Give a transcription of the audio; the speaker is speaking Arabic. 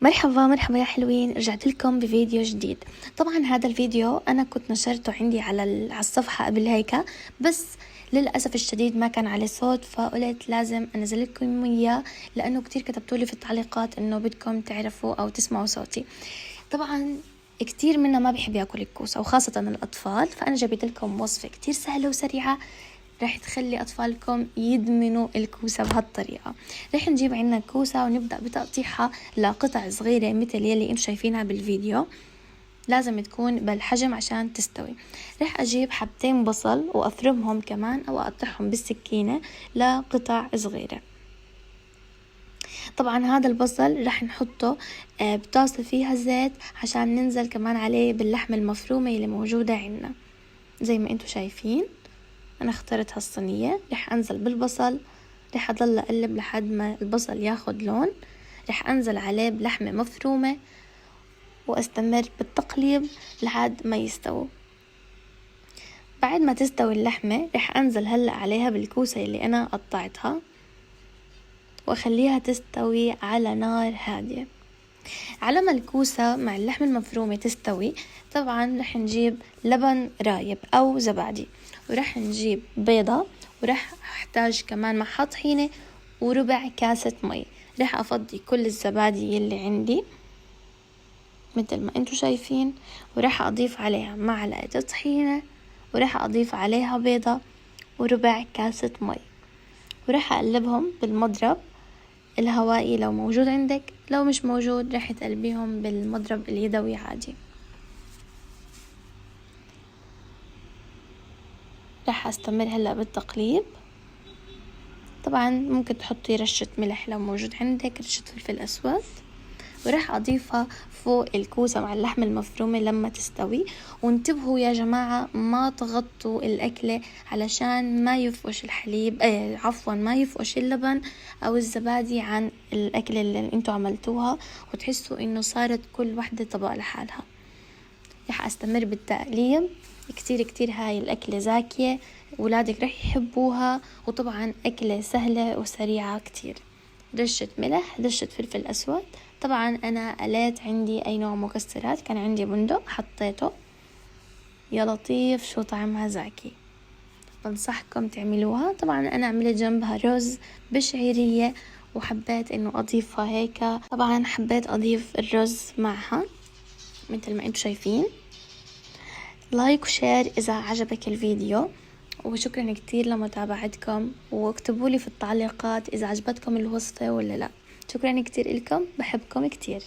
مرحبا مرحبا يا حلوين، رجعت لكم بفيديو جديد. طبعا هذا الفيديو انا كنت نشرته عندي على الصفحة قبل هيك، بس للأسف الشديد ما كان عليه صوت، فقلت لازم انزل لكم اياه لانه كتير كتبتولي في التعليقات انه بدكم تعرفوا او تسمعوا صوتي. طبعا كتير منا ما بيحب ياكل الكوسة وخاصة الأطفال، فأنا جبت لكم وصفة كتير سهلة وسريعة رح تخلي أطفالكم يدمنوا الكوسة بهالطريقة. رح نجيب عنا كوسة ونبدأ بتقطيعها لقطع صغيرة مثل يلي انتم شايفينها بالفيديو، لازم تكون بالحجم عشان تستوي. رح أجيب حبتين بصل وأفرمهم كمان أو أقطعهم بالسكينة لقطع صغيرة. طبعا هذا البصل رح نحطه بطاسة فيها زيت عشان ننزل كمان عليه باللحمة المفرومة اللي موجودة عنا زي ما انتم شايفين. انا اخترت هالصينية، رح انزل بالبصل، رح اضل اقلب لحد ما البصل ياخد لون، رح انزل عليه بلحمة مفرومة واستمر بالتقليب لحد ما يستوي. بعد ما تستوي اللحمة رح انزل هلأ عليها بالكوسة اللي انا قطعتها واخليها تستوي على نار هادية. على ما الكوسة مع اللحمة المفرومة تستوي، طبعا رح نجيب لبن رايب او زبادي، ورح نجيب بيضة، ورح احتاج كمان معها طحينة وربع كاسة مي. رح افضي كل الزبادي يلي عندي مثل ما انتو شايفين، ورح اضيف عليها معلقة طحينة، ورح اضيف عليها بيضة وربع كاسة مي، ورح اقلبهم بالمضرب الهوائي لو موجود عندك، لو مش موجود رح تقلبيهم بالمضرب اليدوي عادي. رح استمر هلا بالتقليب. طبعا ممكن تحطي رشة ملح لو موجود عندك، رشة فلفل اسود، ورح اضيفها فوق الكوسة مع اللحمة المفرومة لما تستوي. وانتبهوا يا جماعة ما تغطوا الاكلة علشان ما يفقش الحليب عفوا ما يفقش اللبن او الزبادي عن الاكلة اللي انتوا عملتوها وتحسوا انه صارت كل وحدة طبق لحالها. رح استمر بالتقليب. كتير كتير هاي الاكلة زاكية، ولادك رح يحبوها، وطبعا اكلة سهلة وسريعة كتير. رشة ملح، رشة فلفل اسود. طبعا انا قليت عندي اي نوع مكسرات، كان عندي بندق حطيته، يا لطيف شو طعمها زاكي، بنصحكم تعملوها. طبعا انا عملت جنبها رز بشعيرية وحبيت انه اضيفها هيك، طبعا حبيت اضيف الرز معها مثل ما انتم شايفين. لايك وشير اذا عجبك الفيديو، وشكرا كتير لمتابعتكم، واكتبوا لي في التعليقات اذا عجبتكم الوصفة ولا لا. شكرا كتير لكم، بحبكم كتير.